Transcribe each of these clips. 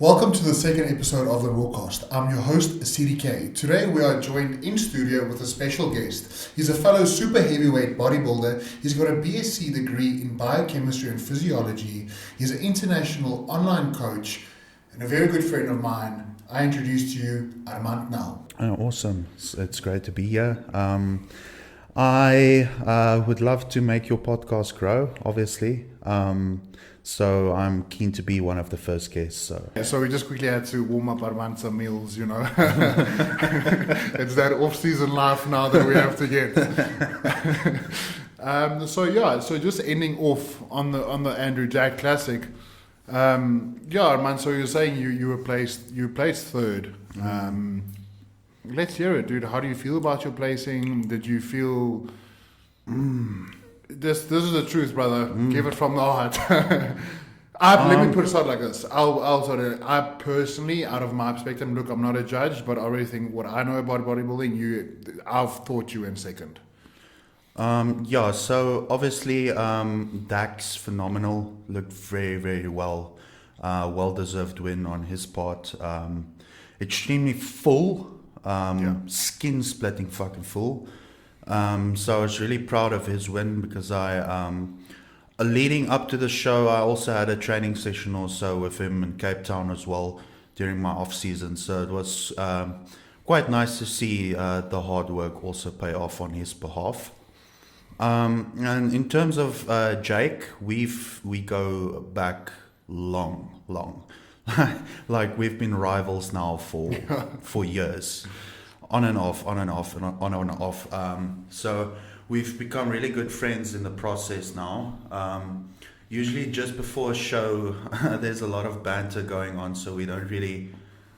Welcome to the second episode of the Rawcast. I'm your host, CDK. Today we are joined in studio with a special guest. He's a fellow super heavyweight bodybuilder. He's got a BsC degree in Biochemistry and Physiology. He's an international online coach and a very good friend of mine. I introduce to you ARMAND NEL. Awesome. It's great to be here. I would love to make your podcast grow, obviously. So I'm keen to be one of the first guests. So we just quickly had to warm up Armand some meals, you know. It's that off-season life now that we have to get. So just ending off on the Andrew Jack Classic. Armand, so you're saying you placed third. Let's hear it, dude. How do you feel about your placing? Did you feel... This is the truth, brother. Give it from the heart. Let me put it out like this. I personally, out of my perspective, look, I'm not a judge, but I really think what I know about bodybuilding, I've thought you in second. So obviously Dax, phenomenal, looked very, very well. Well-deserved win on his part. Extremely full, skin-splitting fucking full. So I was really proud of his win because leading up to the show, I also had a training session also with him in Cape Town as well during my off season. So it was quite nice to see the hard work also pay off on his behalf. And in terms of Jake, we go back long. Like we've been rivals now for years. On and off. So we've become really good friends in the process now. Usually just before a show, there's a lot of banter going on, so we don't really,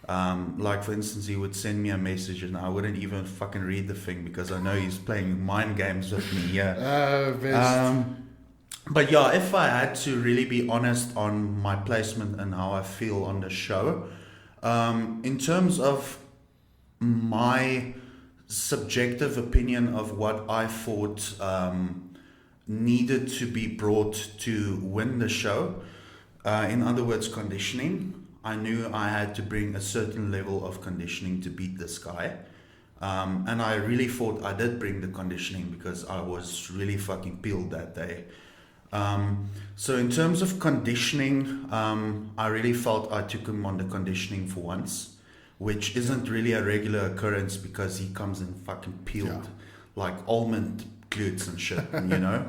like for instance, he would send me a message and I wouldn't even fucking read the thing because I know he's playing mind games with me. But yeah, if I had to really be honest on my placement and how I feel on the show, in terms of my subjective opinion of what I thought needed to be brought to win the show, in other words, conditioning. I knew I had to bring a certain level of conditioning to beat this guy. And I really thought I did bring the conditioning because I was really fucking peeled that day. So in terms of conditioning, I really felt I took him on the conditioning for once, which isn't really a regular occurrence because he comes in fucking peeled like almond glutes and shit, you know.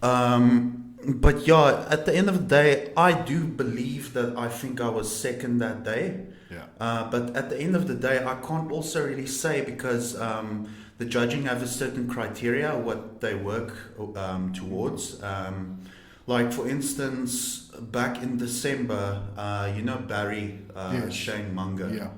But yeah, at the end of the day, I do believe that I think I was second that day. But at the end of the day, I can't also really say because the judging have a certain criteria what they work towards. Like for instance, back in December, Barry Shane Munger.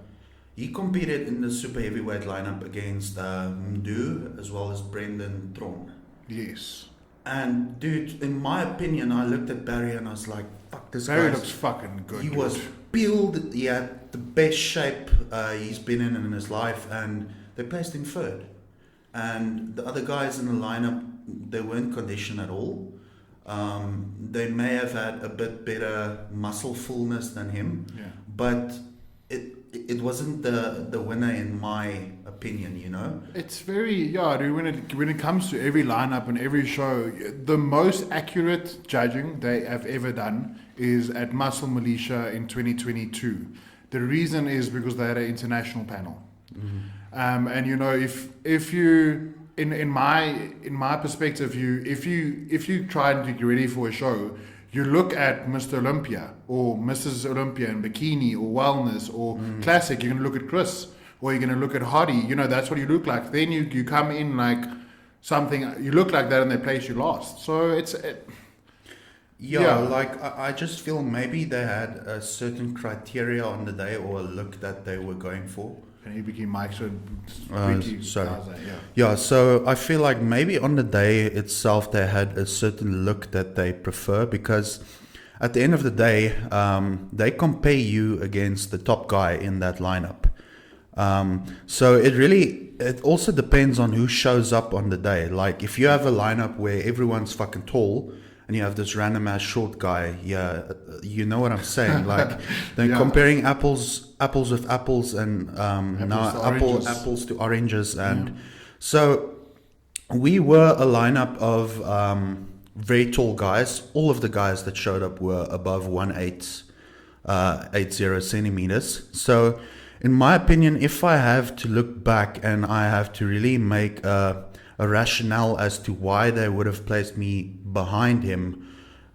He competed in the super heavyweight lineup against Mdu as well as Brendan Tron. Yes. And dude, in my opinion, I looked at Barry and I was like, fuck, this guy. Barry looks fucking good. He was peeled. He had the best shape he's been in his life, and they placed him third. And the other guys in the lineup, they weren't conditioned at all. They may have had a bit better muscle fullness than him, but it wasn't the winner in my opinion, you know. It's very dude, when it comes to every lineup and every show, the most accurate judging they have ever done is at Muscle Militia in 2022. The reason is because they had an international panel. And you know, if you in my perspective, if you try and get ready for a show, you look at Mr. Olympia or Mrs. Olympia in bikini or wellness or classic, you're going to look at Chris or you're going to look at Hardy. You know, that's what you look like. Then you come in like something, you look like that and they place you last. So like I just feel maybe they had a certain criteria on the day or a look that they were going for. And he became Mike, so so I feel like maybe on the day itself they had a certain look that they prefer because at the end of the day they compare you against the top guy in that lineup. So it also depends on who shows up on the day. Like if you have a lineup where everyone's fucking tall and you have this random ass short guy. Yeah, you know what I'm saying? Like they're Yeah. comparing apples with apples, and now to oranges. apples to oranges, and so we were a lineup of very tall guys. All of the guys that showed up were above 1.80 centimeters. So, in my opinion, if I have to look back and I have to really make a rationale as to why they would have placed me behind him,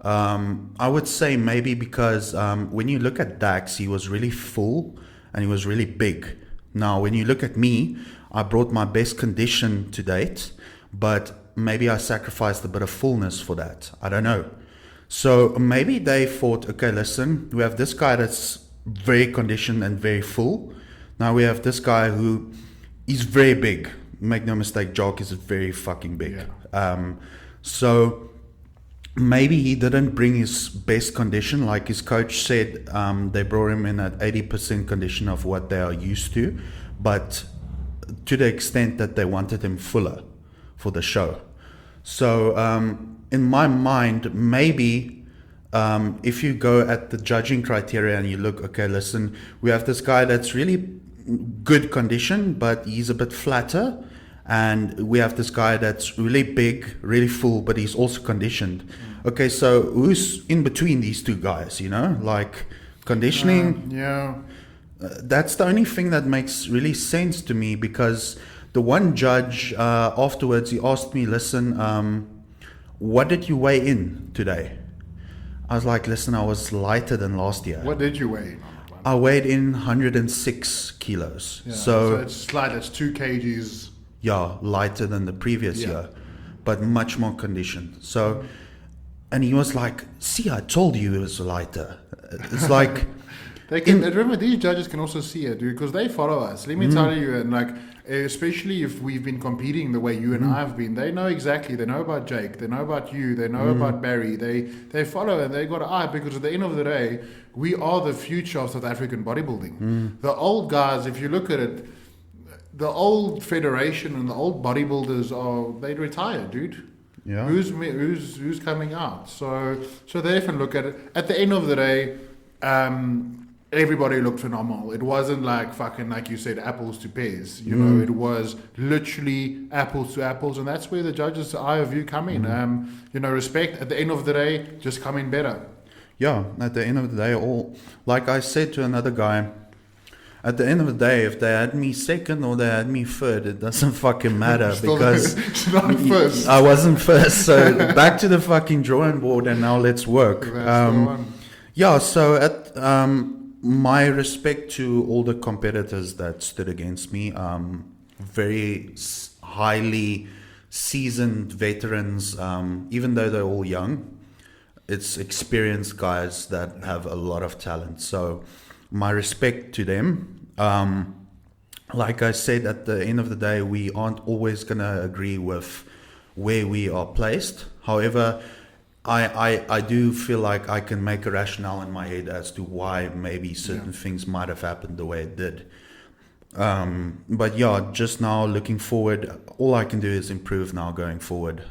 I would say maybe because when you look at Dax, he was really full and he was really big. Now, when you look at me, I brought my best condition to date, but maybe I sacrificed a bit of fullness for that. I don't know. So maybe they thought, okay, listen, we have this guy that's very conditioned and very full. Now we have this guy who is very big. Make no mistake, Jock is very fucking big. Yeah. So maybe he didn't bring his best condition. Like his coach said, they brought him in at 80% condition of what they are used to, but to the extent that they wanted him fuller for the show. So in my mind, maybe if you go at the judging criteria and you look, okay, listen, we have this guy that's really good condition, but he's a bit flatter, and we have this guy that's really big, really full, but he's also conditioned. Okay, so who's in between these two guys, you know, like conditioning? That's the only thing that makes really sense to me, because the one judge afterwards, he asked me, listen, what did you weigh in today? I was like, listen, I was lighter than last year. What did you weigh in? I weighed in 106 kilos. Yeah, so it's slight, it's 2 kgs. Yeah, lighter than the previous year, but much more conditioned. So, and he was like, see, I told you it was lighter. It's like... They can, remember, these judges can also see it, dude, because they follow us. Let me tell you, and like, especially if we've been competing the way you and I have been, they know exactly. They know about Jake. They know about you. They know about Barry. They follow, and they got an eye, because at the end of the day, we are the future of South African bodybuilding. The old guys, if you look at it, the old federation and the old bodybuilders they retired, dude. Yeah. Who's coming out? So they can look at it. At the end of the day, everybody looked phenomenal. It wasn't like fucking, like you said, apples to pears. You know, it was literally apples to apples, and that's where the judges' eye of view come in. You know, respect. At the end of the day, just come in better. Yeah, at the end of the day, like I said to another guy, at the end of the day, if they had me second or they had me third, it doesn't fucking matter because not first. I wasn't first. So back to the fucking drawing board, and now let's work. That's the one. Yeah, so at my respect to all the competitors that stood against me, very highly seasoned veterans, even though they're all young, it's experienced guys that have a lot of talent. So my respect to them. Like I said, at the end of the day, we aren't always going to agree with where we are placed. However, I do feel like I can make a rationale in my head as to why maybe certain things might have happened the way it did. But yeah, just now looking forward, all I can do is improve now going forward.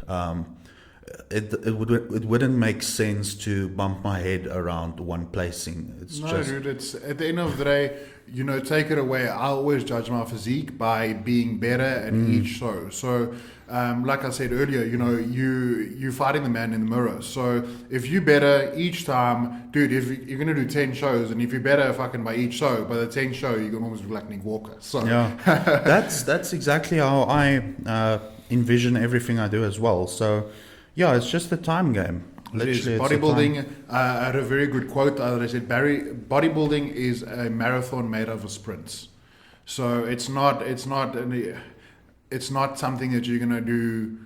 It wouldn't make sense to bump my head around one placing. Dude, it's at the end of the day, you know, take it away. I always judge my physique by being better at each show. So, like I said earlier, you know, you're fighting the man in the mirror. So if you're better each time, dude, if you're gonna do 10 shows, and if you're better fucking by each show, by the 10th show, you're gonna almost look like Nick Walker. So yeah, that's exactly how I envision everything I do as well. So yeah, it's just a time game. Literally, bodybuilding, I had a very good quote that I said, bodybuilding is a marathon made of sprints. So it's not something that you're gonna do,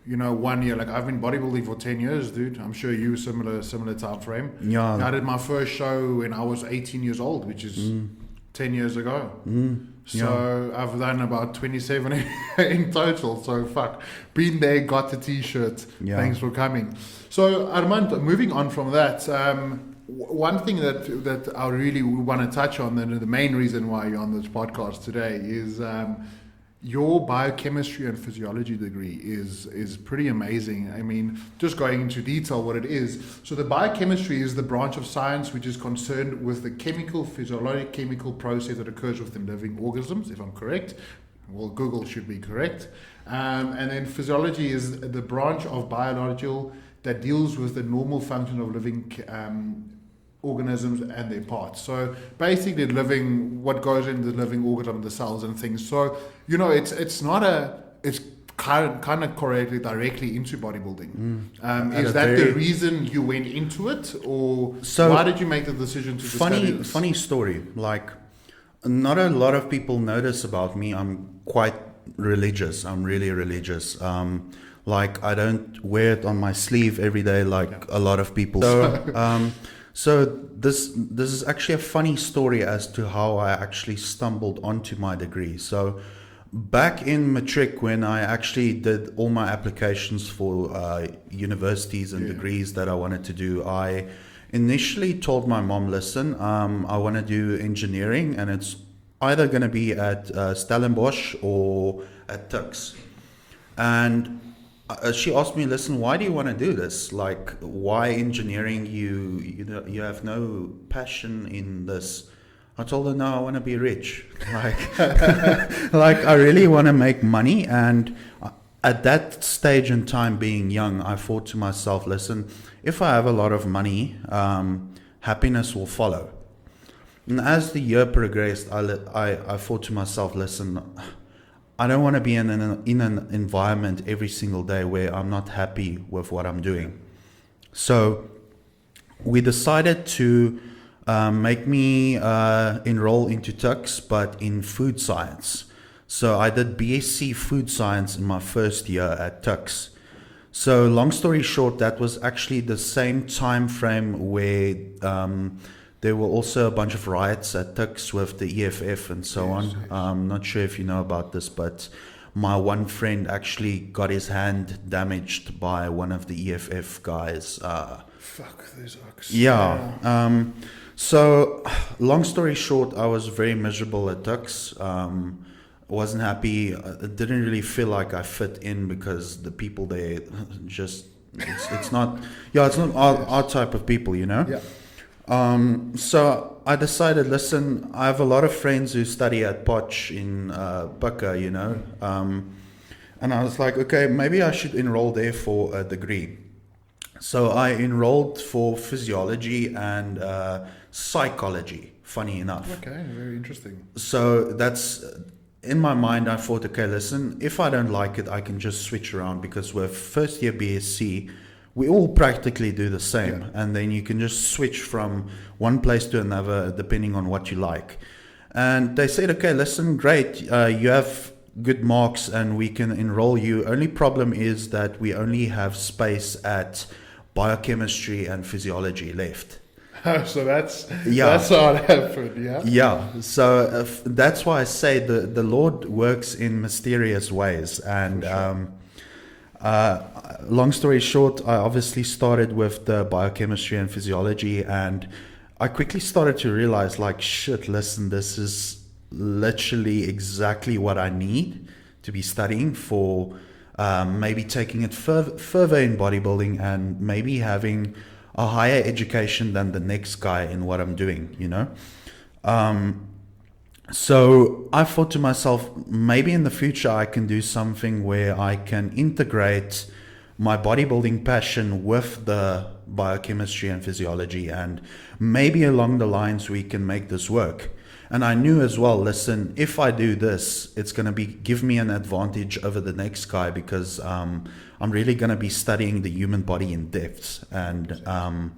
you know, 1 year. Like I've been bodybuilding for 10 years, dude. I'm sure you similar time frame. Yeah. I did my first show when I was 18 years old, which is 10 years ago. So I've done about 27 in total. So fuck, been there, got the t-shirt. Thanks for coming. So Armand, moving on from that, one thing that I really want to touch on, and the main reason why you're on this podcast today is your biochemistry and physiology degree is pretty amazing. I mean, just going into detail what it is. So the biochemistry is the branch of science which is concerned with the physiologic chemical process that occurs within living organisms, if I'm correct. Well, Google should be correct. And then physiology is the branch of biological that deals with the normal function of living organisms and their parts. So basically what goes into the living organism, the cells and things. So, it's kind of correlated directly into bodybuilding. Is that the reason you went into it, or why did you make the decision to study this? Funny story. Like, not a lot of people notice about me. I'm quite religious. I'm really religious. Like, I don't wear it on my sleeve every day like a lot of people. So this is actually a funny story as to how I actually stumbled onto my degree. So back in matric, when I actually did all my applications for universities and degrees that I wanted to do, I initially told my mom, listen, I want to do engineering, and it's either going to be at Stellenbosch or at Tux. And she asked me, listen, why do you want to do this? Like, why engineering? You have no passion in this. I told her, no, I want to be rich. Like, like I really want to make money. And at that stage in time, being young, I thought to myself, listen, if I have a lot of money, happiness will follow. And as the year progressed, I thought to myself, listen, I don't want to be in an environment every single day where I'm not happy with what I'm doing. So we decided to make me enroll into Tux, but in food science. So I did BsC Food Science in my first year at Tux. So long story short, that was actually the same time frame where there were also a bunch of riots at Tux with the EFF and so on. I'm not sure if you know about this, but my one friend actually got his hand damaged by one of the EFF guys. Fuck these oaks. Yeah. So long story short, I was very miserable at Tux. Wasn't happy. I didn't really feel like I fit in because the people there just, it's not our type of people, Yeah. So I decided, listen, I have a lot of friends who study at Potch in Bucca, and I was like, okay, maybe I should enroll there for a degree. So I enrolled for physiology and psychology, funny enough. Okay, very interesting. So that's, in my mind, I thought, okay, listen, if I don't like it, I can just switch around, because with first year BSc, we all practically do the same, and then you can just switch from one place to another depending on what you like. And they said, okay, listen, great, you have good marks and we can enroll you. Only problem is that we only have space at biochemistry and physiology left. So that's how it happened, yeah? Yeah, so that's why I say the Lord works in mysterious ways. And long story short, I obviously started with the biochemistry and physiology, and I quickly started to realize, like, shit, listen, this is literally exactly what I need to be studying for, maybe taking it further in bodybuilding and maybe having a higher education than the next guy in what I'm doing, So I thought to myself, maybe in the future I can do something where I can integrate my bodybuilding passion with the biochemistry and physiology, and maybe along the lines we can make this work. And I knew as well, listen, if I do this, it's going to give me an advantage over the next guy, because I'm really going to be studying the human body in depth. And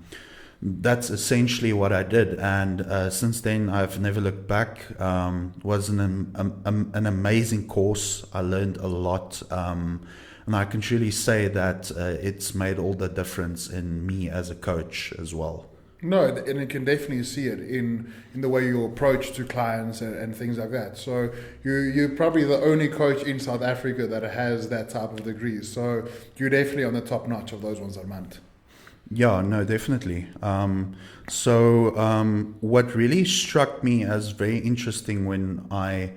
that's essentially what I did. And since then, I've never looked back. Was an amazing course. I learned a lot. And I can truly say that it's made all the difference in me as a coach as well. No, and you can definitely see it in the way you approach to clients and things like that. So you're probably the only coach in South Africa that has that type of degree. So you're definitely on the top notch of those ones, Armand. Yeah, no, definitely. What really struck me as very interesting when I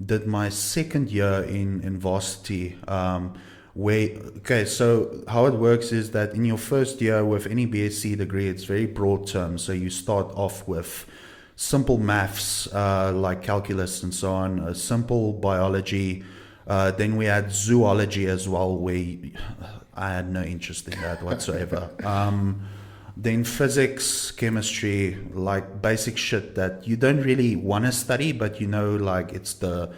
did my second year in varsity. So how it works is that in your first year with any BsC degree, it's very broad term. So you start off with simple maths, like calculus and so on, simple biology. Then we had zoology as well, where I had no interest in that whatsoever. Then physics, chemistry, like basic shit that you don't really want to study, but like it's the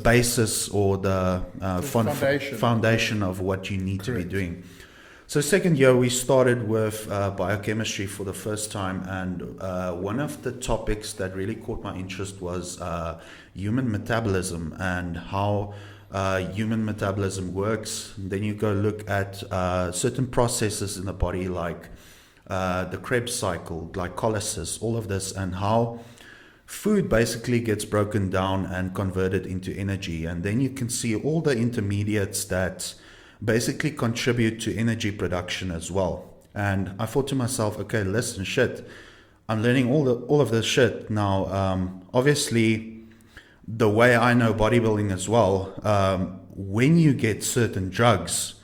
basis or the foundation of what you need to be doing. So second year we started with biochemistry for the first time, and one of the topics that really caught my interest was human metabolism and how human metabolism works. Then you go look at certain processes in the body, like the Krebs cycle, glycolysis, all of this, and how food basically gets broken down and converted into energy. And then you can see all the intermediates that basically contribute to energy production as well. And I thought to myself, okay, listen, shit, I'm learning all of this shit now. Obviously, the way I know bodybuilding as well, when you get certain drugs,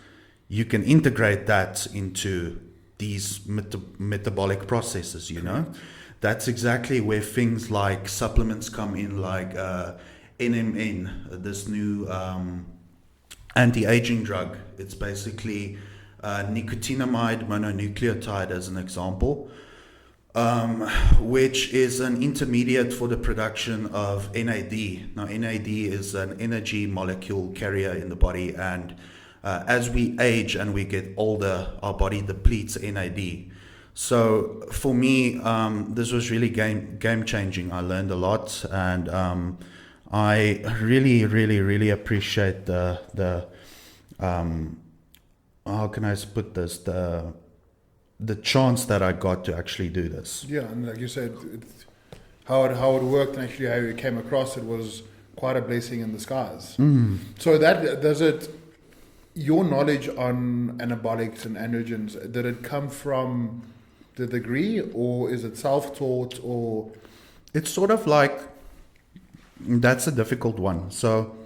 you can integrate that into these metabolic processes, That's exactly where things like supplements come in, like NMN, this new anti-aging drug. It's basically nicotinamide mononucleotide, as an example, which is an intermediate for the production of NAD. Now, NAD is an energy molecule carrier in the body, and as we age and we get older, our body depletes NAD. So for me, this was really game changing. I learned a lot, and I really appreciate the how can I put this, the chance that I got to actually do this. Yeah, and like you said, how it worked and actually how you came across it was quite a blessing in disguise. So that does it. Your knowledge on anabolics and androgens, did it come from the degree, or is it self-taught, or? It's sort of like, that's a difficult one. So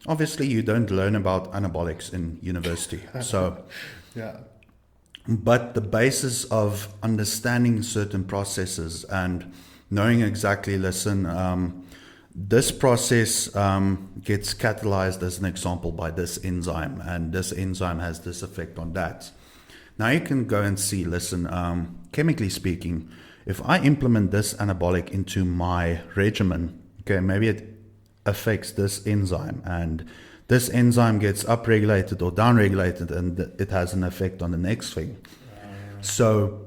obviously you don't learn about anabolics in university. So yeah. But the basis of understanding certain processes and knowing exactly, listen, this process gets catalyzed, as an example, by this enzyme, and this enzyme has this effect on that. Now you can go and see, listen, chemically speaking, if I implement this anabolic into my regimen, okay, maybe it affects this enzyme, and this enzyme gets upregulated or downregulated, and it has an effect on the next thing. So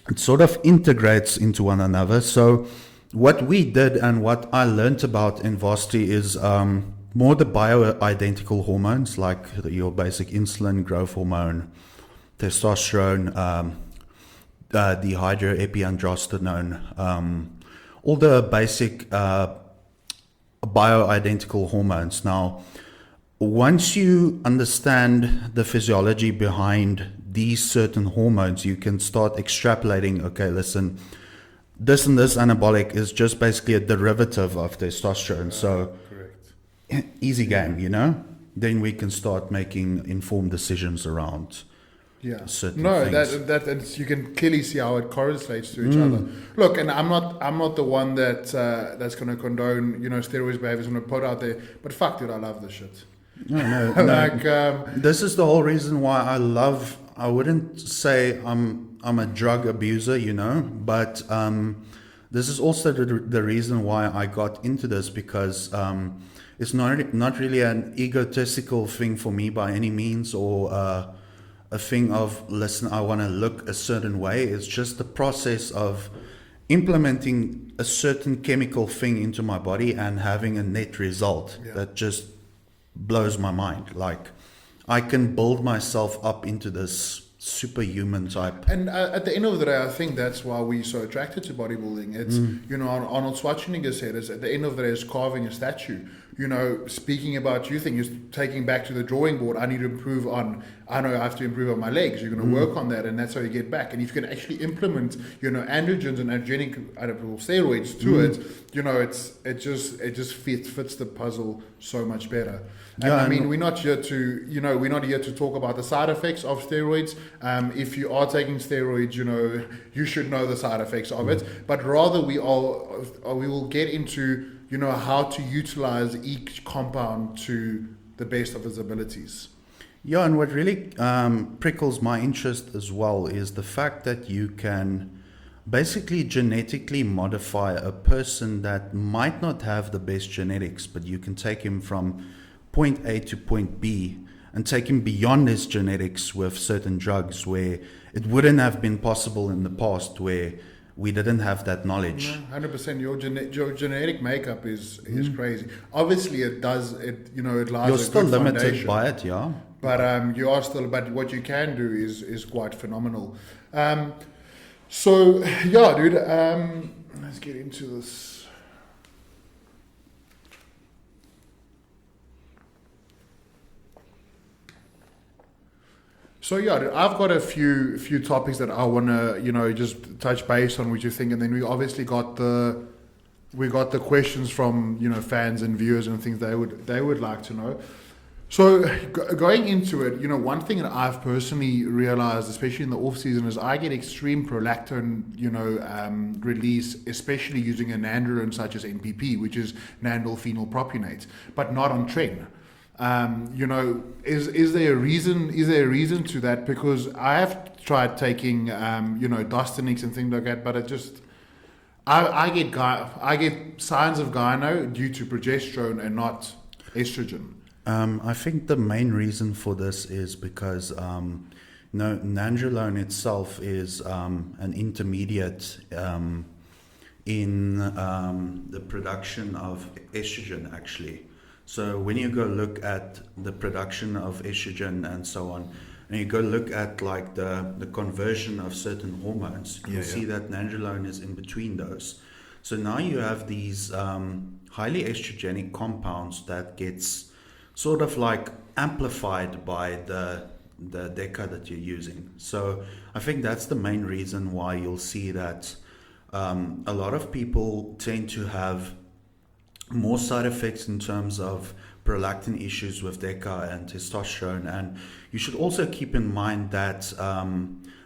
it sort of integrates into one another. So what we did and what I learned about in varsity is more the bioidentical hormones, like your basic insulin, growth hormone, testosterone, dehydroepiandrosterone, all the basic bioidentical hormones. Now, once you understand the physiology behind these certain hormones, you can start extrapolating, okay, listen, this and this anabolic is just basically a derivative of testosterone. So Correct. Easy game, Then we can start making informed decisions around certain things. That you can clearly see how it correlates to each other. Look, and I'm not the one that's going to condone steroids behaviors and put out there. But fuck, dude, I love this shit. No. Like, this is the whole reason why I wouldn't say I'm a drug abuser, but this is also the reason why I got into this, because it's not really an egotistical thing for me by any means, or a thing of, listen, I want to look a certain way. It's just the process of implementing a certain chemical thing into my body and having a net result that just blows my mind. Like, I can build myself up into this superhuman type. And at the end of the day, I think that's why we're so attracted to bodybuilding. It's, Arnold Schwarzenegger said, at the end of the day, is carving a statue. speaking about you think, you're taking back to the drawing board. I need to improve on, I know I have to improve on my legs. You're going to work on that, and that's how you get back. And if you can actually implement, androgens and androgenic steroids to it, it just fits the puzzle so much better. And we're not here to talk about the side effects of steroids. If you are taking steroids, you should know the side effects of it. But rather we will get into, how to utilize each compound to the best of its abilities. Yeah, and what really prickles my interest as well is the fact that you can basically genetically modify a person that might not have the best genetics, but you can take him from point A to point B and take him beyond his genetics with certain drugs where it wouldn't have been possible in the past, where we didn't have that knowledge. 100%. Your genetic makeup is crazy. Obviously, it lies. You're still limited by it, yeah. But you are still. But what you can do is quite phenomenal. So yeah, dude. Let's get into this. So yeah, I've got a few topics that I want to just touch base on what you think, and then we obviously got the questions from fans and viewers and things they would like to know. So going into it, one thing that I've personally realized, especially in the off season, is I get extreme prolactin release, especially using a nandrolone such as NPP, which is nandrol phenyl propionate, but not on tren. Is there a reason to that? Because I have tried taking Dostanix and things like that, but it just I get signs of gyno due to progesterone and not estrogen. I think the main reason for this is because nandrolone itself is an intermediate in the production of estrogen, actually. So when you go look at the production of estrogen and so on, and you go look at like the conversion of certain hormones, you'll see that nandrolone is in between those. So now you have these highly estrogenic compounds that gets sort of like amplified by the DECA that you're using. So I think that's the main reason why you'll see that a lot of people tend to have more side effects in terms of prolactin issues with DECA and testosterone. And you should also keep in mind that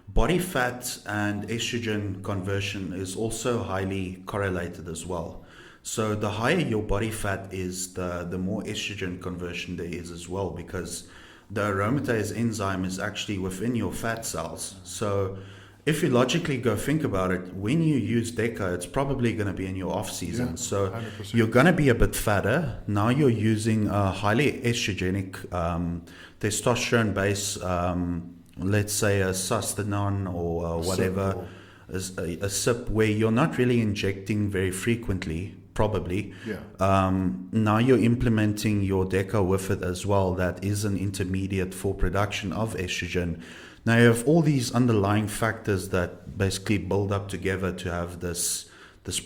body fat and estrogen conversion is also highly correlated as well. So the higher your body fat is, the more estrogen conversion there is as well, because the aromatase enzyme is actually within your fat cells. So if you logically go think about it, when you use DECA, it's probably going to be in your off season. So 100%. You're going to be a bit fatter. Now you're using a highly estrogenic testosterone base, let's say a Sustanon or whatever, a SIP, where you're not really injecting very frequently, probably. Now you're implementing your DECA with it as well. That is an intermediate for production of estrogen. Now you have all these underlying factors that basically build up together to have this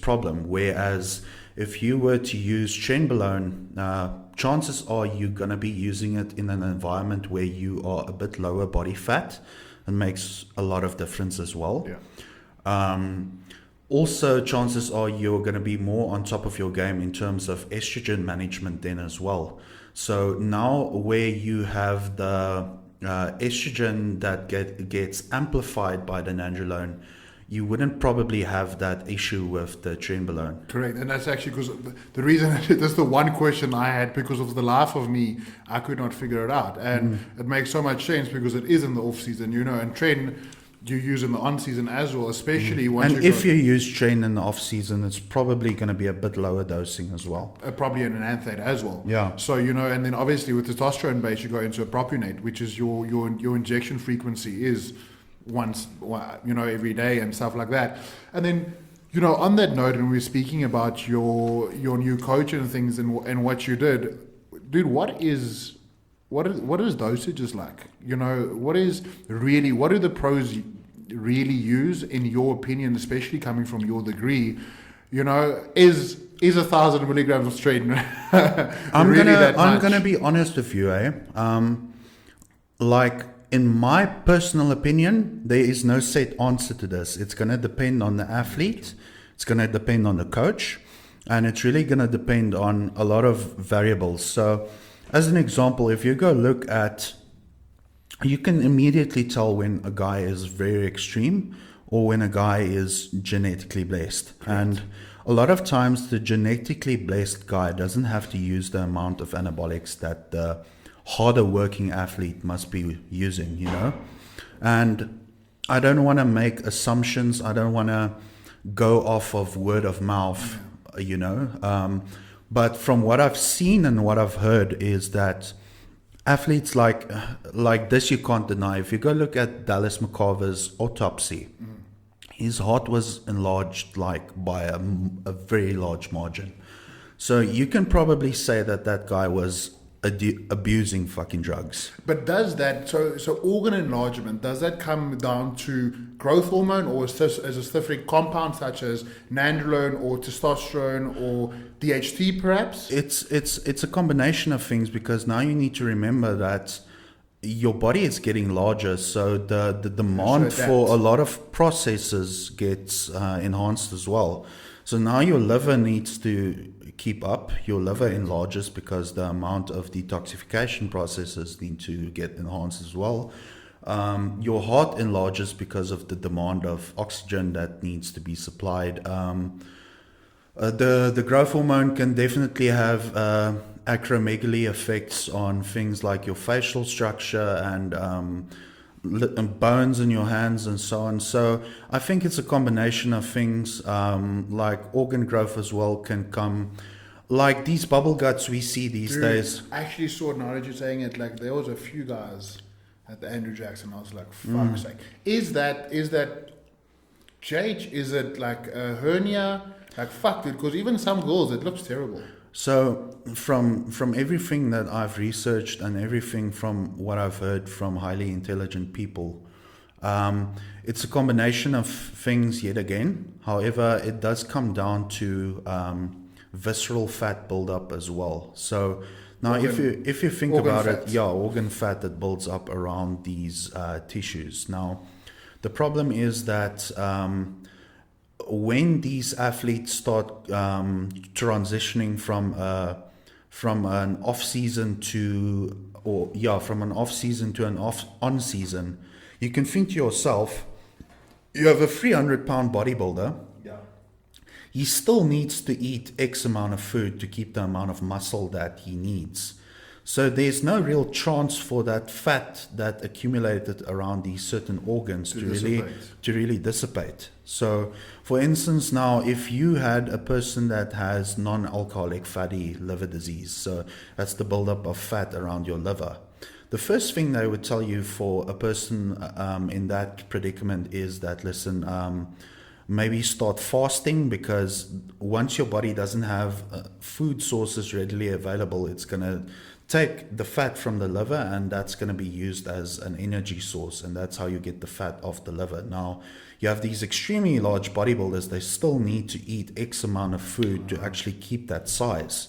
problem. Whereas if you were to use trenbolone, chances are you're going to be using it in an environment where you are a bit lower body fat, and makes a lot of difference as well. Also, chances are you're going to be more on top of your game in terms of estrogen management then as well. So now where you have the estrogen that gets amplified by the nandrolone, you wouldn't probably have that issue with the trenbolone. Correct, and that's actually because the reason that's the one question I had, because of the life of me, I could not figure it out, and it makes so much sense because it is in the off season, and tren you use in the on season as well, especially once. And if you use tren in the off season, it's probably going to be a bit lower dosing as well. Probably an enanthate as well. Yeah. So and then obviously with testosterone base, you go into a propionate, which is your injection frequency is once every day and stuff like that. And then on that note, and we're speaking about your new coach and things and what you did, dude. What is dosages like? What do the pros really use, in your opinion, especially coming from your degree? Is is 1,000 milligrams of straight I'm really that much? gonna be honest with you, like in my personal opinion, there is no set answer to this. It's gonna depend on the athlete, it's gonna depend on the coach, and it's really gonna depend on a lot of variables. So, as an example, if you go look at, you can immediately tell when a guy is very extreme or when a guy is genetically blessed. Correct. And a lot of times the genetically blessed guy doesn't have to use the amount of anabolics that the harder working athlete must be using, you know. And I don't want to make assumptions. I don't want to go off of word of mouth, you know. But from what I've seen and what I've heard is that athletes like this, you can't deny. If you go look at Dallas McCarver's autopsy, his heart was enlarged like by a very large margin. So you can probably say that that guy was abusing fucking drugs. But does that, so organ enlargement, does that come down to growth hormone or as a specific compound such as nandrolone or testosterone or DHT perhaps? It's a combination of things, because now you need to remember that your body is getting larger, so the demand for a lot of processes gets enhanced as well. So now your liver needs to keep up. Your liver enlarges because the amount of detoxification processes need to get enhanced as well. Your heart enlarges because of the demand of oxygen that needs to be supplied. The growth hormone can definitely have acromegaly effects on things like your facial structure and bones in your hands and so on. So I think it's a combination of things, like organ growth as well can come, like these bubble guts we see these days. I actually saw it now that you're saying it, like there was a few guys at the Andrew Jackson. I was like, fuck's sake. Is that JH? Is it like a hernia? Like fuck it, because even some girls, it looks terrible. So from everything that I've researched and everything from what I've heard from highly intelligent people, it's a combination of things yet again. However, it does come down to visceral fat buildup as well. So now if you think about it, organ fat that builds up around these tissues. Now, the problem is that when these athletes start transitioning from an off season to an on season, you can think to yourself, you have a 300-pound bodybuilder. Yeah. He still needs to eat X amount of food to keep the amount of muscle that he needs. So there's no real chance for that fat that accumulated around these certain organs to really dissipate. So, for instance, now if you had a person that has non-alcoholic fatty liver disease, so that's the buildup of fat around your liver, the first thing they would tell you for a person in that predicament is that, listen, maybe start fasting, because once your body doesn't have food sources readily available, it's going to take the fat from the liver, and that's going to be used as an energy source, and that's how you get the fat off the liver. Now, you have these extremely large bodybuilders, they still need to eat X amount of food to actually keep that size.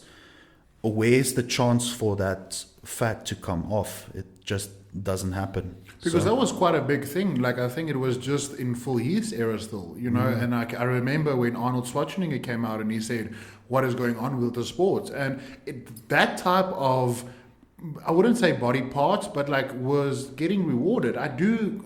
Where's the chance for that fat to come off? It just doesn't happen. Because that was quite a big thing. Like, I think it was just in Full Heath's era still, you know. And I remember when Arnold Schwarzenegger came out and he said, what is going on with the sports? And that type of, I wouldn't say body parts, but like was getting rewarded. I do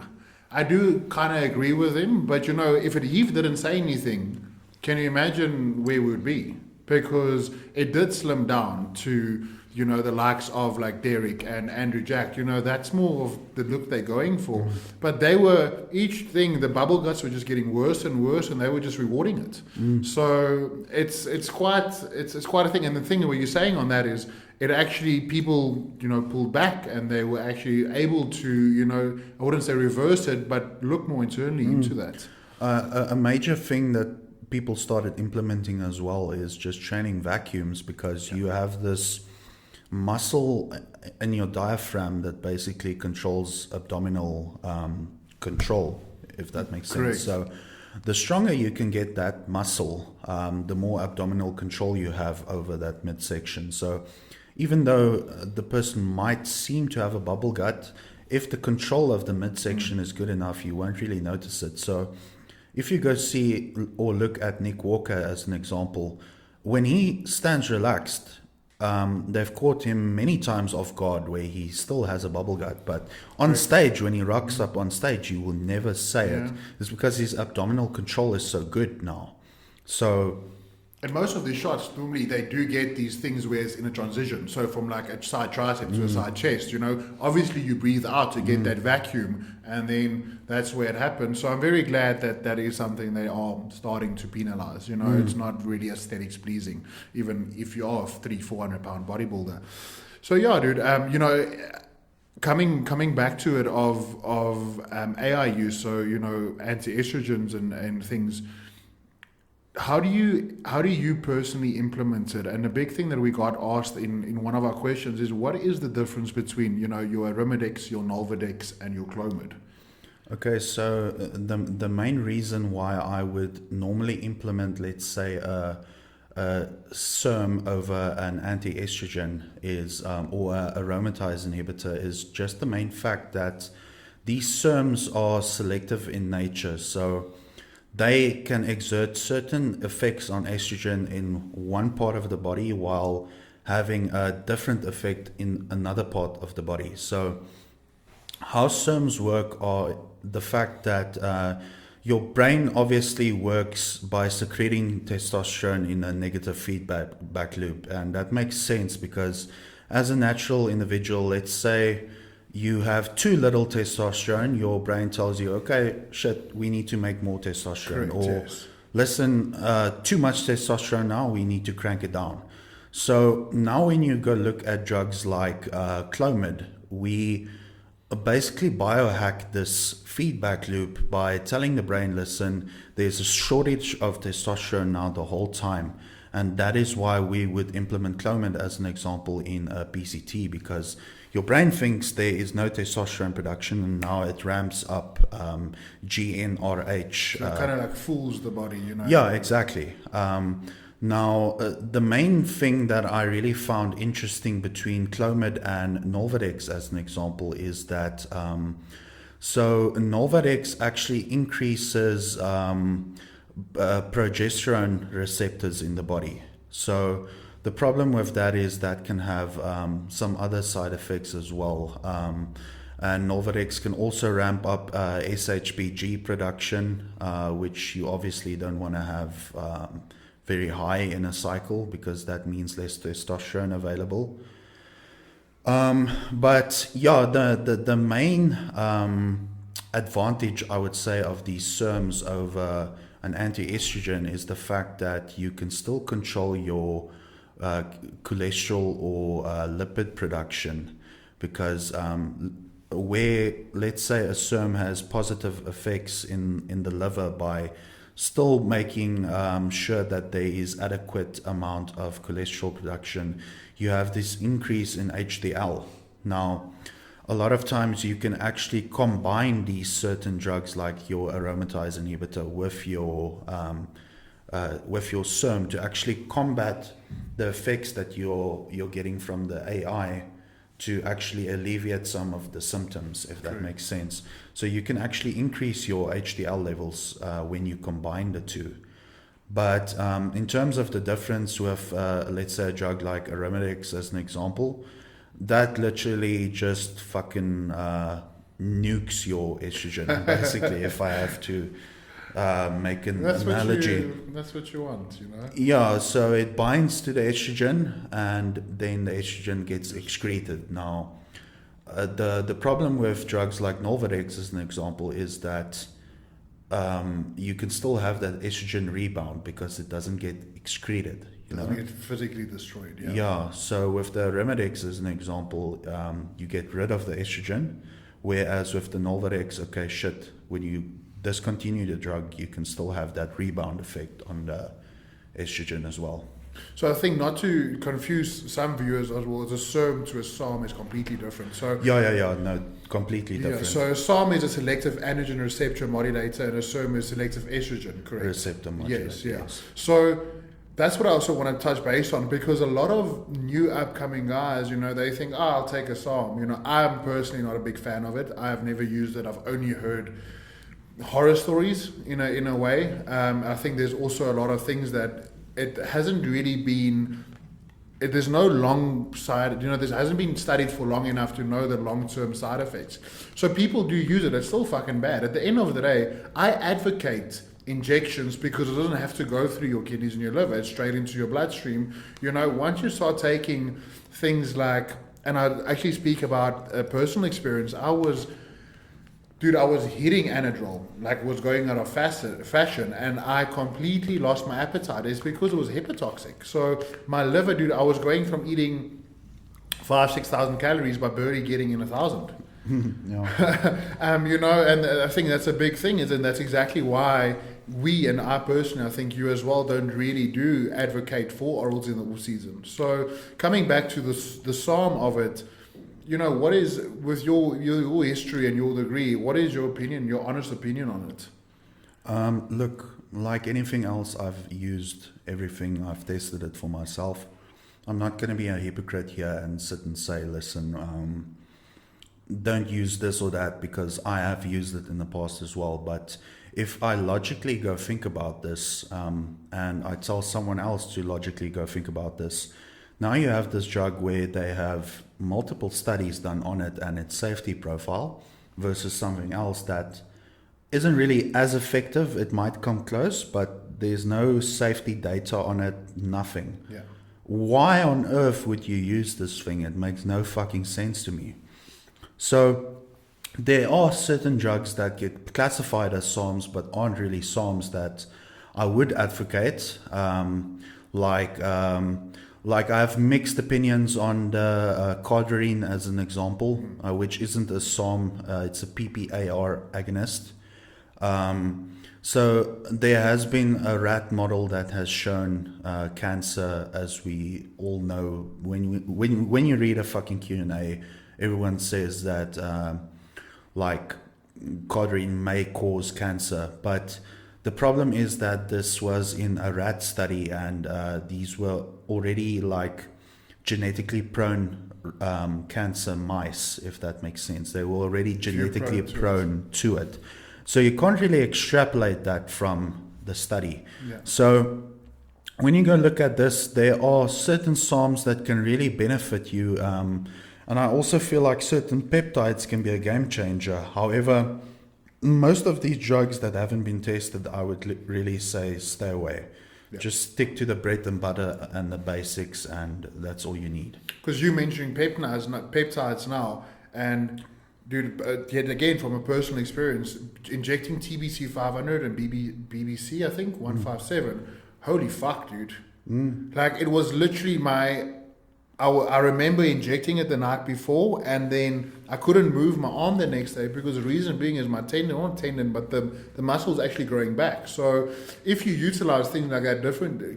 kind of agree with him. But, you know, if Heath didn't say anything, can you imagine where we would be? Because it did slim down to, you know, the likes of like Derek and Andrew Jack. You know, that's more of the look they're going for. But they were, each thing, the bubble guts were just getting worse and worse, and they were just rewarding it. So it's quite a thing. And the thing that what you're saying on that is, it actually, people, you know, pulled back, and they were actually able to, you know, I wouldn't say reverse it, but look more internally into that. A major thing that people started implementing as well is just training vacuums, because you have this muscle in your diaphragm that basically controls abdominal control, if that makes sense. Correct. So the stronger you can get that muscle, the more abdominal control you have over that midsection. So even though the person might seem to have a bubble gut, if the control of the midsection is good enough, you won't really notice it. So if you go see or look at Nick Walker as an example, when he stands relaxed, they've caught him many times off guard where he still has a bubble gut. But on stage, when he rocks up on stage, you will never say it. It's because his abdominal control is so good now. So... And most of these shots, normally they do get these things where it's in a transition. So from like a side tricep to a side chest, obviously you breathe out to get that vacuum, and then that's where it happens. So I'm very glad that that is something they are starting to penalize. It's not really aesthetics pleasing, even if you are a 300-400 pound bodybuilder. So yeah, dude, coming back to it of AI use, so, anti-estrogens and things, How do you personally implement it? And the big thing that we got asked in one of our questions is, what is the difference between, your Arimidex, your Nolvadex, and your Clomid? Okay, so the main reason why I would normally implement, let's say, a SERM over an anti-estrogen is, or a aromatase inhibitor, is just the main fact that these SERMs are selective in nature. So they can exert certain effects on estrogen in one part of the body while having a different effect in another part of the body. So how SERMs work are the fact that your brain obviously works by secreting testosterone in a negative feedback loop. And that makes sense because as a natural individual, let's say you have too little testosterone, your brain tells you, okay, shit, we need to make more testosterone. Correct, or yes. listen, too much testosterone now, we need to crank it down. So now when you go look at drugs like Clomid, we basically biohack this feedback loop by telling the brain, listen, there's a shortage of testosterone now the whole time. And that is why we would implement Clomid as an example in a PCT, because your brain thinks there is no testosterone production, and now it ramps up GnRH. So it kind of like fools the body, Yeah, exactly. Now, the main thing that I really found interesting between Clomid and Nolvadex, as an example, is that so Nolvadex actually increases progesterone receptors in the body. So the problem with that is that can have some other side effects as well. And Nolvadex can also ramp up SHBG production, which you obviously don't want to have very high in a cycle, because that means less testosterone available. But yeah, the main advantage, I would say, of these SERMs over an anti-estrogen is the fact that you can still control your cholesterol or lipid production, because where, let's say, a SERM has positive effects in the liver by still making sure that there is adequate amount of cholesterol production, you have this increase in HDL. Now, a lot of times you can actually combine these certain drugs like your aromatase inhibitor with your SERM to actually combat the effects that you're getting from the AI, to actually alleviate some of the symptoms, if that makes sense. So you can actually increase your HDL levels when you combine the two. But in terms of the difference with, let's say, a drug like Arimidex as an example, that literally just fucking nukes your estrogen, basically, if I have to make an analogy. That's what you want, Yeah, so it binds to the estrogen, and then the estrogen gets excreted. Now, the problem with drugs like Nolvadex, as an example, is that you can still have that estrogen rebound because it doesn't get excreted. It doesn't get physically destroyed. Yeah. So with the Arimidex, as an example, you get rid of the estrogen, whereas with the Nolvadex, okay, shit, when you discontinue the drug, you can still have that rebound effect on the estrogen as well. So I think not to confuse some viewers as well, as a SERM to a SARM is completely different. So No, completely different. so a SARM is a selective androgen receptor modulator, and a SERM is selective estrogen, correct? Receptor modulator. Yes, yeah. So that's what I also want to touch base on, because a lot of new upcoming guys, they think, I'll take a SARM. I'm personally not a big fan of it. I've never used it. I've only heard horror stories in a way. I think there's also a lot of things that it hasn't really been. There's no long side. This hasn't been studied for long enough to know the long-term side effects. So people do use it. It's still fucking bad. At the end of the day, I advocate injections because it doesn't have to go through your kidneys and your liver. It's straight into your bloodstream. Once you start taking things like, and I actually speak about a personal experience. I was hitting Anadrol, like was going out of fashion, and I completely lost my appetite. It's because it was hepatotoxic. So my liver, I was going from eating 6,000 calories by barely getting in 1,000. And I think that's a big thing, and that's exactly why we, and I personally, I think you as well, don't really do advocate for orals in the off season. So coming back to the SARM of it, what is, with your history and your degree, what is your opinion, your honest opinion on it? Look, like anything else, I've used everything. I've tested it for myself. I'm not going to be a hypocrite here and sit and say, listen, don't use this or that, because I have used it in the past as well. But if I logically go think about this, and I tell someone else to logically go think about this, now you have this drug where they have multiple studies done on it and its safety profile versus something else that isn't really as effective. It might come close, but there's no safety data on it, nothing. Yeah. Why on earth would you use this thing? It makes no fucking sense to me. So there are certain drugs that get classified as SARMs but aren't really SARMs that I would advocate. Like I have mixed opinions on the cardarine as an example, which isn't a SARM, it's a PPAR agonist. So there has been a rat model that has shown cancer, as we all know. When you read a fucking Q&A, everyone says that cardarine may cause cancer, but the problem is that this was in a rat study, and these were already genetically prone cancer mice, if that makes sense. They were already genetically prone to it. So you can't really extrapolate that from the study. Yeah. So when you go look at this, there are certain SARMs that can really benefit you. And I also feel like certain peptides can be a game changer. However, most of these drugs that haven't been tested, I would really say stay away. Yeah. Just stick to the bread and butter and the basics, and that's all you need. Because you're mentioning peptides now, and dude, yet again, from a personal experience, injecting TBC 500 and BsC, I think, 157, holy fuck, dude. It was literally I remember injecting it the night before, and then I couldn't move my arm the next day, because the reason being is my tendon, but the muscle's actually growing back. So if you utilize things like that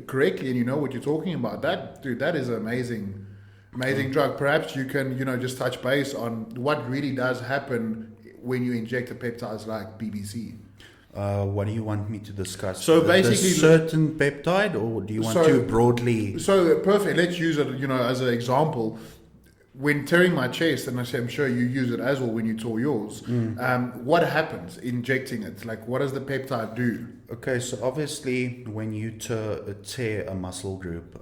correctly, and you know what you're talking about, that is an amazing drug. Perhaps you can, just touch base on what really does happen when you inject a peptides like BsC. What do you want me to discuss? So basically, the certain peptide, or do you want to broadly? So perfect. Let's use it, as an example. When tearing my chest, and I'm sure you use it as well when you tore yours. What happens injecting it? What does the peptide do? Okay, so obviously, when you tear a muscle group,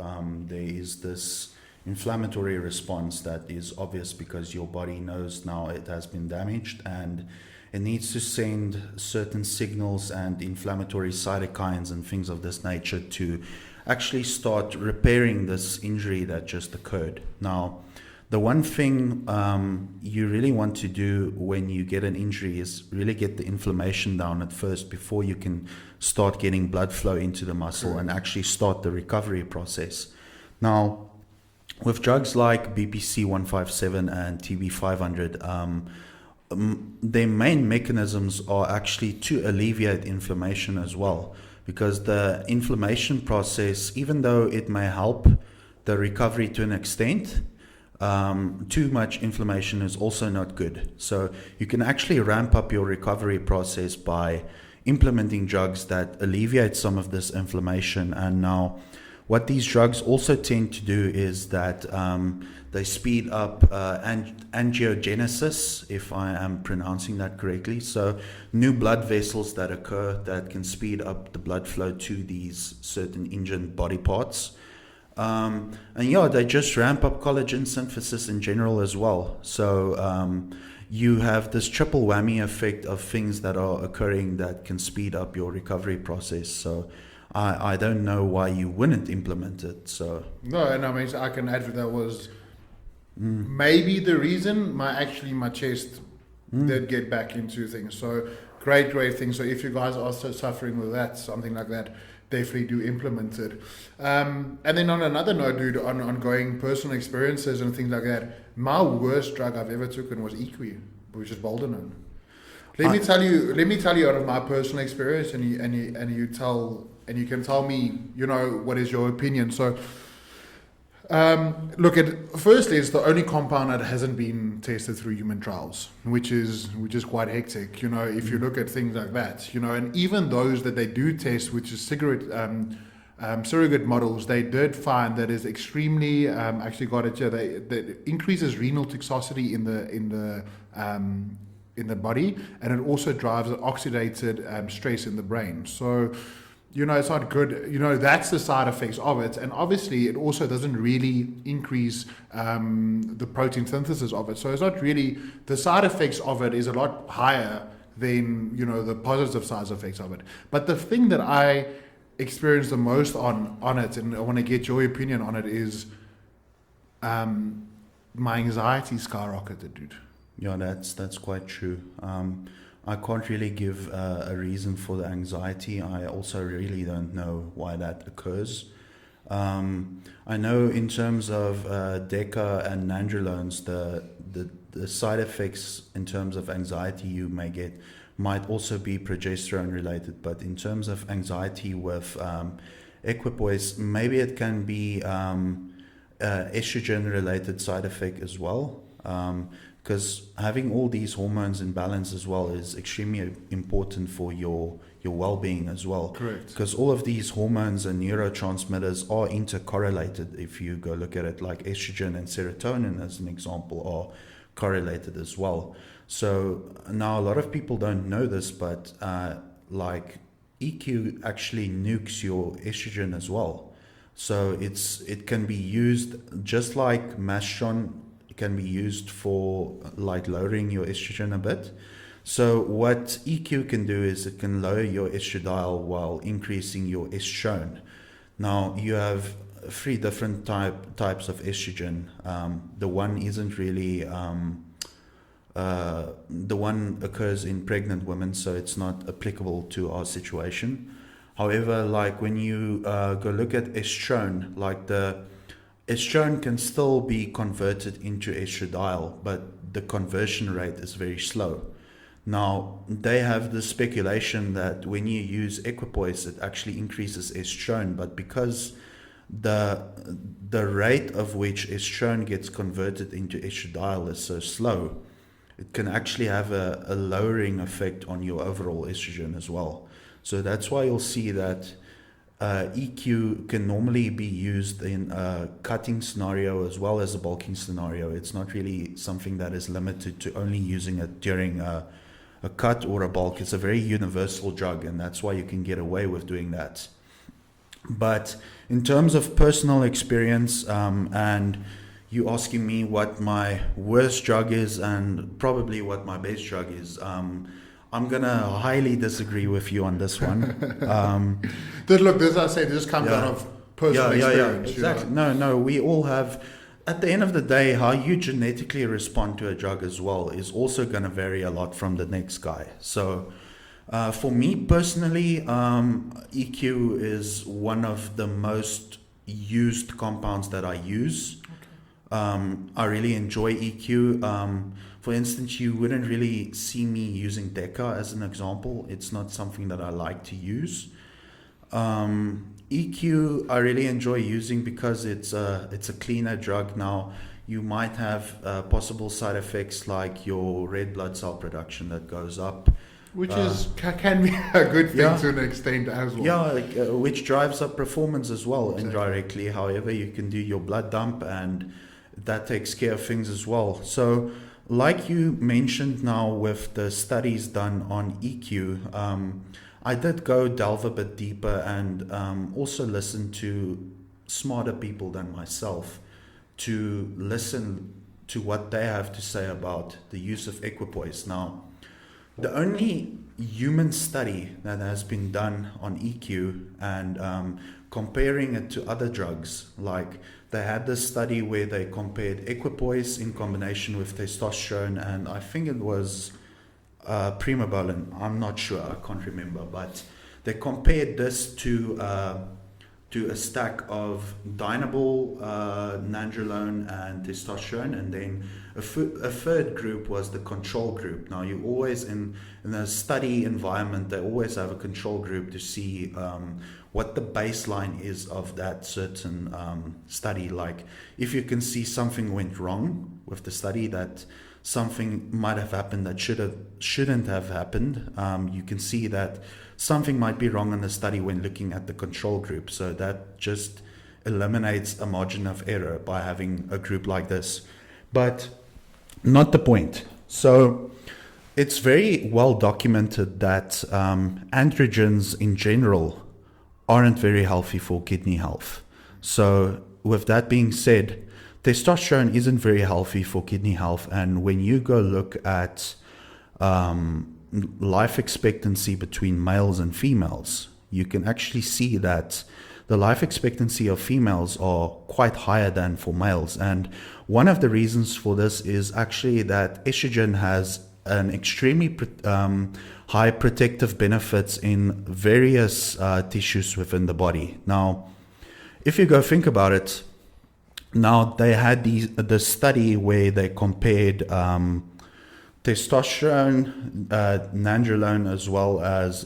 there is this inflammatory response that is obvious, because your body knows now it has been damaged, and it needs to send certain signals and inflammatory cytokines and things of this nature to actually start repairing this injury that just occurred. Now, the one thing you really want to do when you get an injury is really get the inflammation down at first, before you can start getting blood flow into the muscle and actually start the recovery process. Now, with drugs like BsC 157 and TB 500, their main mechanisms are actually to alleviate inflammation as well, because the inflammation process, even though it may help the recovery to an extent, too much inflammation is also not good. So you can actually ramp up your recovery process by implementing drugs that alleviate some of this inflammation. And now what these drugs also tend to do is that they speed up angiogenesis, if I am pronouncing that correctly. So new blood vessels that occur that can speed up the blood flow to these certain injured body parts. And yeah, they just ramp up collagen synthesis in general as well. So you have this triple whammy effect of things that are occurring that can speed up your recovery process. So I don't know why you wouldn't implement it. So no, and I mean, I can add that was maybe the reason my chest did get back into things. So great thing. So if you guys are also suffering with that, something like that, definitely do implement it. And then on another note, dude, on ongoing personal experiences and things like that, my worst drug I've ever taken was equi, which is Boldenone. Let me tell you out of my personal experience, and you can tell me, what is your opinion. So firstly, it's the only compound that hasn't been tested through human trials, which is quite hectic. If you look at things like that, and even those that they do test, which is surrogate models, they did find that is extremely actually got it here. That increases renal toxicity in the body, and it also drives oxidated stress in the brain. So it's not good. That's the side effects of it. And obviously, it also doesn't really increase the protein synthesis of it. So it's not really, the side effects of it is a lot higher than, the positive side effects of it. But the thing that I experienced the most on it, and I want to get your opinion on it, is my anxiety skyrocketed, dude. Yeah, that's quite true. I can't really give a reason for the anxiety. I also really don't know why that occurs. I know in terms of Deca and Nandrolones, the side effects in terms of anxiety you may get might also be progesterone related, but in terms of anxiety with equipoise, maybe it can be estrogen related side effect as well. Because having all these hormones in balance as well is extremely important for your well-being as well. Correct. Because all of these hormones and neurotransmitters are intercorrelated. If you go look at it, like estrogen and serotonin as an example are correlated as well. So now a lot of people don't know this, but like EQ actually nukes your estrogen as well. So it can be used just like Mastron can be used for like lowering your estrogen a bit. So what EQ can do is it can lower your estradiol while increasing your estrone. Now you have 3 different types of estrogen. The one isn't really the one occurs in pregnant women, so it's not applicable to our situation. However, like when you go look at estrone, like the estrone can still be converted into estradiol, but the conversion rate is very slow. Now, they have the speculation that when you use equipoise, it actually increases estrone, but because the rate of which estrone gets converted into estradiol is so slow, it can actually have a lowering effect on your overall estrogen as well. So that's why you'll see that EQ can normally be used in a cutting scenario as well as a bulking scenario. It's not really something that is limited to only using it during a cut or a bulk. It's a very universal drug, and that's why you can get away with doing that. But in terms of personal experience, and you asking me what my worst drug is and probably what my best drug is, I'm going to highly disagree with you on this one. Look, this I say, this comes out of personal experience. Exactly. No, we all have, at the end of the day, how you genetically respond to a drug as well is also going to vary a lot from the next guy. So for me personally, EQ is one of the most used compounds that I use. I really enjoy EQ. For instance, you wouldn't really see me using Deca as an example. It's not something that I like to use. EQ I really enjoy using because it's a cleaner drug. Now you might have possible side effects like your red blood cell production that goes up, Which can be a good thing yeah. to an extent as well. yeah, which drives up performance as well Exactly. indirectly. However, you can do your blood dump, and that takes care of things as well. So, like you mentioned now with the studies done on EQ, I did go delve a bit deeper and also listen to smarter people than myself to listen to what they have to say about the use of equipoise. Now, the only human study that has been done on EQ and comparing it to other drugs, like they had this study where they compared equipoise in combination with testosterone, and I think it was primobolan. I'm not sure, I can't remember, but they compared this to a stack of Dynabol, nandrolone, and testosterone, and then a third group was the control group. Now, you always in a study environment, they always have a control group to see what the baseline is of that certain study. Like, if you can see something went wrong with the study, that something might have happened that shouldn't have happened, you can see that something might be wrong in the study when looking at the control group. So that just eliminates a margin of error by having a group like this. But not the point. So it's very well documented that androgens in general aren't very healthy for kidney health. So with that being said, testosterone isn't very healthy for kidney health. And when you go look at life expectancy between males and females, you can actually see that the life expectancy of females are quite higher than for males. And one of the reasons for this is actually that estrogen has an extremely high protective benefits in various tissues within the body. Now, if you go think about it, now they had the study where they compared testosterone, nandrolone, as well as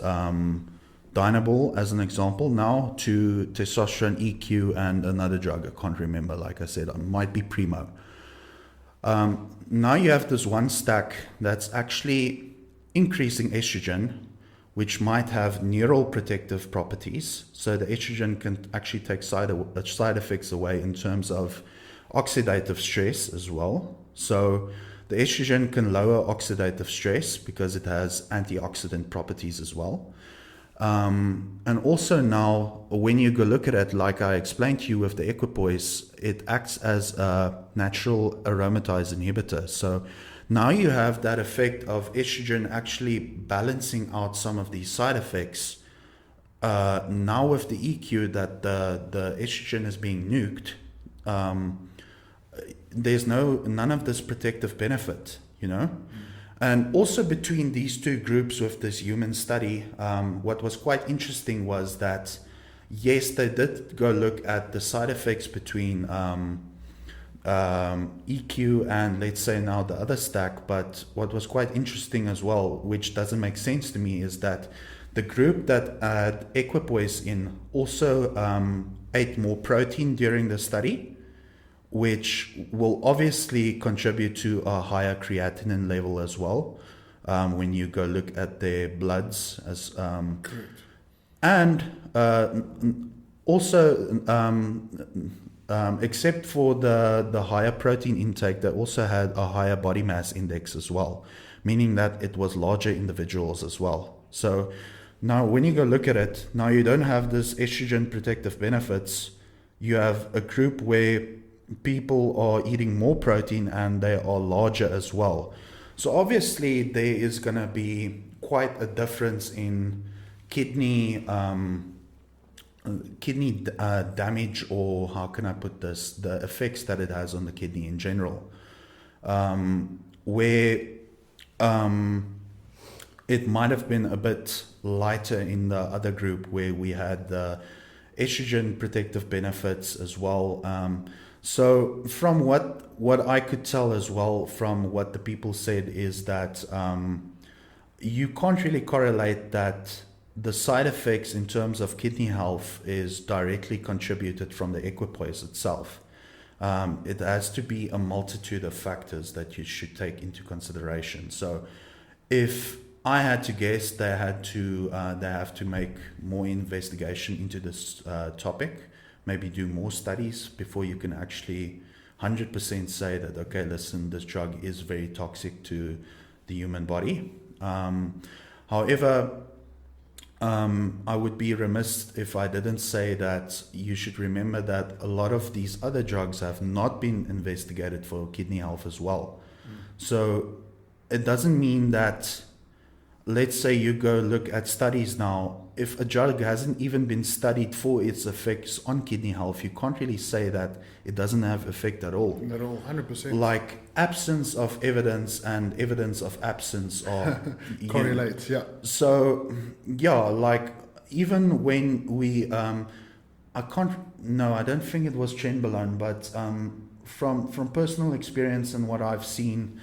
Dynabol, as an example, now to testosterone, EQ, and another drug. I can't remember. Like I said, it might be Primo. Now you have this one stack that's actually increasing estrogen, which might have neural protective properties. So the estrogen can actually take side effects away in terms of oxidative stress as well. So the estrogen can lower oxidative stress because it has antioxidant properties as well. And also now, when you go look at it, like I explained to you with the equipoise, it acts as a natural aromatase inhibitor. So now you have that effect of estrogen actually balancing out some of these side effects. Now with the EQ, that the estrogen is being nuked, there's none of this protective benefit, you know. And also between these two groups with this human study, what was quite interesting was that, yes, they did go look at the side effects between EQ and, let's say, now the other stack. But what was quite interesting as well, which doesn't make sense to me, is that the group that had equipoise in also ate more protein during the study, which will obviously contribute to a higher creatinine level as well, when you go look at their bloods. And also, except for the higher protein intake, they also had a higher body mass index as well, meaning that it was larger individuals as well. So now when you go look at it, now you don't have this estrogen protective benefits. You have a group where people are eating more protein and they are larger as well. So obviously there is going to be quite a difference in kidney damage, or how can I put this, the effects that it has on the kidney in general, where it might have been a bit lighter in the other group where we had the estrogen protective benefits as well. So from what I could tell as well from what the people said is that you can't really correlate that the side effects in terms of kidney health is directly contributed from the equipoise itself. It has to be a multitude of factors that you should take into consideration. So if I had to guess, they have to make more investigation into this topic, maybe do more studies before you can actually 100% say that, okay, listen, this drug is very toxic to the human body. However, I would be remiss if I didn't say that you should remember that a lot of these other drugs have not been investigated for kidney health as well. So it doesn't mean that, let's say you go look at studies now, if a drug hasn't even been studied for its effects on kidney health, you can't really say that it doesn't have effect at all. At all, 100%. Like absence of evidence and evidence of absence are correlates, yeah. So yeah, like even when we I don't think it was Trenbolone, but from personal experience and what I've seen,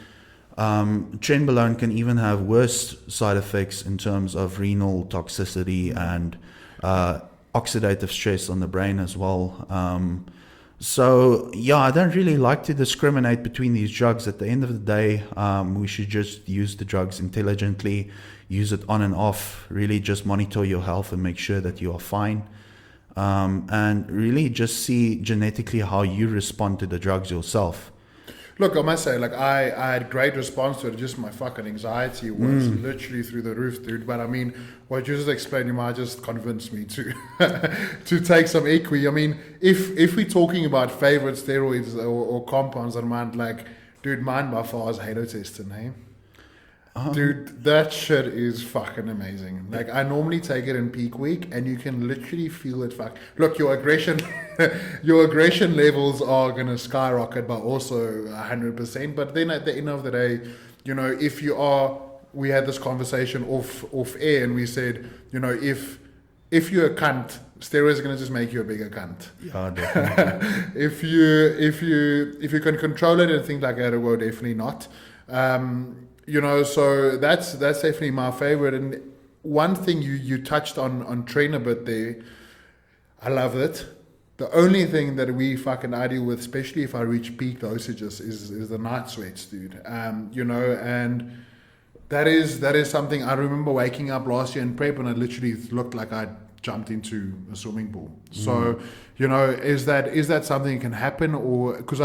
Trenbolone can even have worse side effects in terms of renal toxicity and oxidative stress on the brain as well. So yeah, I don't really like to discriminate between these drugs. At the end of the day, we should just use the drugs intelligently, use it on and off, really just monitor your health and make sure that you are fine. And really just see genetically how you respond to the drugs yourself. Look, I must say, like, I had great response to it. Just my fucking anxiety was literally through the roof, dude. But I mean, what you just explained, you might just convince me to to take some equi. I mean, if we're talking about favorite steroids or compounds, I mind, like, dude, mine by far is halotestin, hey? Dude, that shit is fucking amazing. Like, I normally take it in peak week, and you can literally feel it. Look, your aggression levels are gonna skyrocket by also 100%. But then at the end of the day, you know, we had this conversation off air, and we said, you know, if you're a cunt, steroids are gonna just make you a bigger cunt. Yeah, definitely. if you can control it and things like that, well, definitely not. You know, so that's definitely my favorite. And one thing you touched on train a bit there, I love it. The only thing that I deal with, especially if I reach peak dosages, is the night sweats, dude. You know, and that is something I remember waking up last year in prep, and it literally looked like I jumped into a swimming pool. So, you know, is that something that can happen? Or because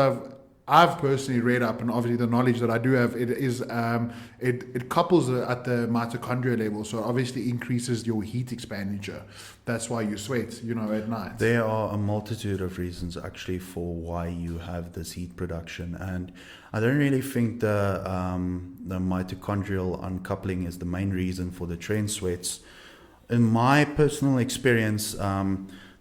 I've personally read up, and obviously the knowledge that I do have, it couples at the mitochondria level, so it obviously increases your heat expenditure. That's why you sweat, you know, at night. There are a multitude of reasons actually for why you have this heat production, and I don't really think the mitochondrial uncoupling is the main reason for the trend sweats. In my personal experience,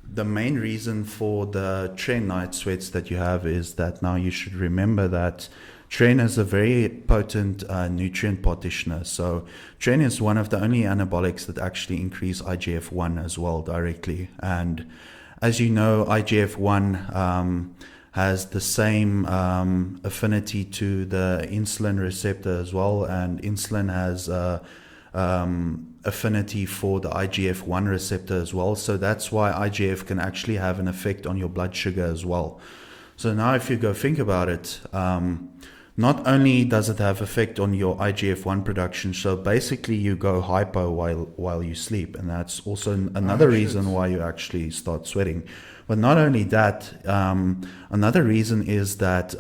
the main reason for the tren night sweats that you have is that now you should remember that tren is a very potent nutrient partitioner. So tren is one of the only anabolics that actually increase IGF-1 as well directly. And as you know, IGF-1 has the same affinity to the insulin receptor as well, and insulin has affinity for the IGF-1 receptor as well. So that's why IGF can actually have an effect on your blood sugar as well. So now if you go think about it, not only does it have effect on your IGF-1 production, so basically you go hypo while you sleep, and that's also another reason why you actually start sweating. But not only that, another reason is that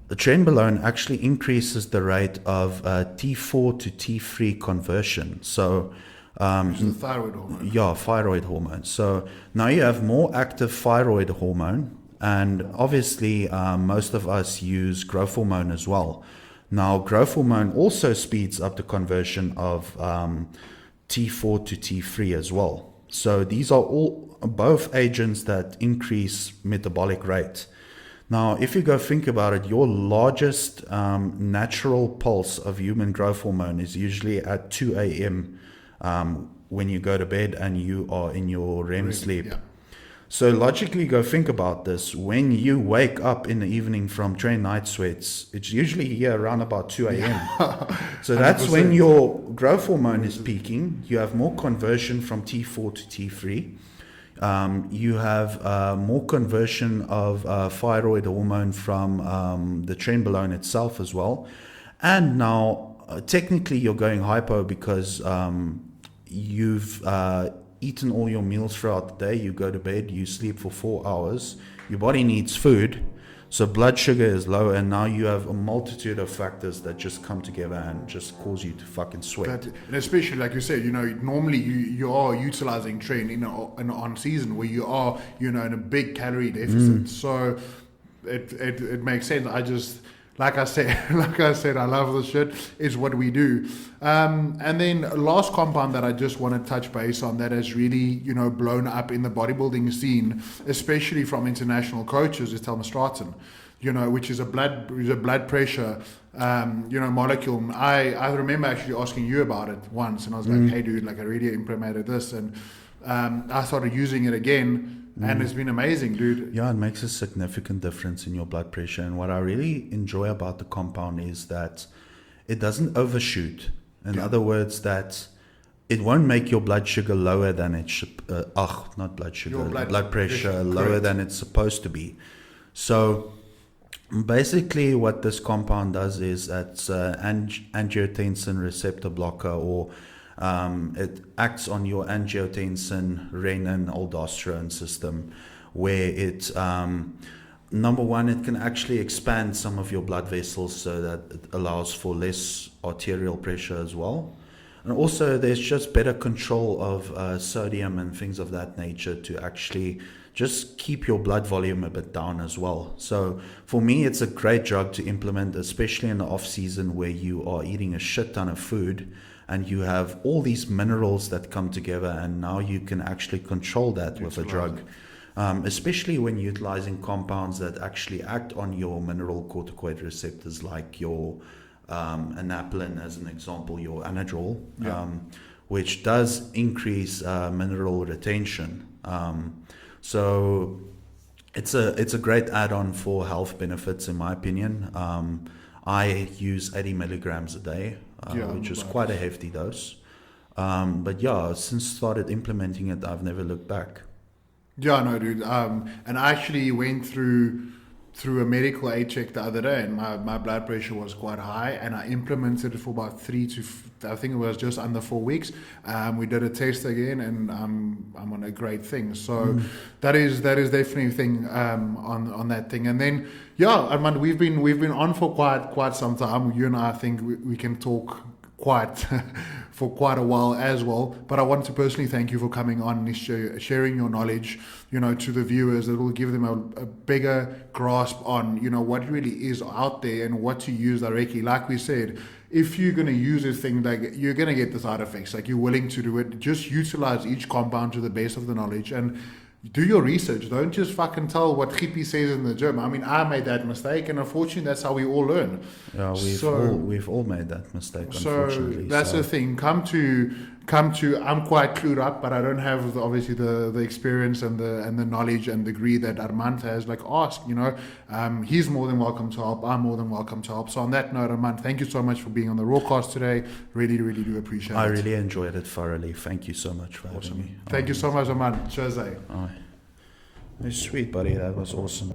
the trenbolone actually increases the rate of T4 to T3 conversion. So, which is the thyroid hormone. Yeah, thyroid hormone. So now you have more active thyroid hormone, and obviously most of us use growth hormone as well. Now, growth hormone also speeds up the conversion of T4 to T3 as well. So these are both agents that increase metabolic rate. Now, if you go think about it, your largest natural pulse of human growth hormone is usually at 2 a.m. When you go to bed and you are in your REM sleep. Yeah. So logically, go think about this. When you wake up in the evening from train night sweats, it's usually here around about 2 a.m. So that's 100%. when your growth hormone is peaking. You have more conversion from T4 to T3. You have more conversion of thyroid hormone from the trenbolone itself as well. And now, technically, you're going hypo because you've eaten all your meals throughout the day. You go to bed, you sleep for 4 hours. Your body needs food. So blood sugar is low, and now you have a multitude of factors that just come together and just cause you to fucking sweat. And especially, like you said, normally you are utilizing tren in an on season where you are, in a big calorie deficit. So it makes sense. Like I said, I love this shit. It's what we do. And then last compound that I just want to touch base on that has really, blown up in the bodybuilding scene, especially from international coaches, is telmisartan, which is a blood pressure, molecule. I remember actually asking you about it once, and I was like, hey, dude, I really implemented this, and I started using it again. And it's been amazing, dude. Yeah, it makes a significant difference in your blood pressure. And what I really enjoy about the compound is that it doesn't overshoot. In other words, that it won't make your blood sugar lower than it should. Not blood sugar, blood pressure lower than it's supposed to be. So basically what this compound does is it's angiotensin receptor blocker, or it acts on your angiotensin, renin, aldosterone system, where it, number one, it can actually expand some of your blood vessels so that it allows for less arterial pressure as well. And also there's just better control of sodium and things of that nature to actually just keep your blood volume a bit down as well. So for me, it's a great drug to implement, especially in the off season where you are eating a shit ton of food and you have all these minerals that come together, and now you can actually control that with a drug. Especially when utilizing compounds that actually act on your mineral corticoid receptors, like your anapolin, as an example, your anadrol, which does increase mineral retention. So it's a great add-on for health benefits, in my opinion. I use 80 milligrams a day, which is quite a hefty dose. But yeah, since started implementing it, I've never looked back. Yeah, no, dude. And I actually went through a medical aid check the other day, and my blood pressure was quite high, and I implemented it for about I think it was just under 4 weeks. We did a test again, and I'm on a great thing. So that is definitely a thing on that thing. And then Armand, we've been on for quite some time. You and I think we can talk for quite a while as well. But I want to personally thank you for coming on and sharing your knowledge, to the viewers. That will give them a bigger grasp on, what really is out there and what to use directly. Like we said, if you're going to use this thing, you're going to get the side effects. You're willing to do it. Just utilize each compound to the best of the knowledge and do your research. Don't just fucking tell what hippie says in the gym. I mean, I made that mistake, and unfortunately, that's how we all learn. Yeah, we've all made that mistake. Unfortunately, that's the thing. Come to. I'm quite clued up, but I don't have obviously the experience and the knowledge and degree that Armand has. Ask. He's more than welcome to help. I'm more than welcome to help. So on that note, Armand, thank you so much for being on the Rawcast today. Really, really do appreciate it. I really enjoyed it thoroughly. Thank you so much for having me. Thank you so much, Armand. Cheers. Sweet, buddy. That was awesome.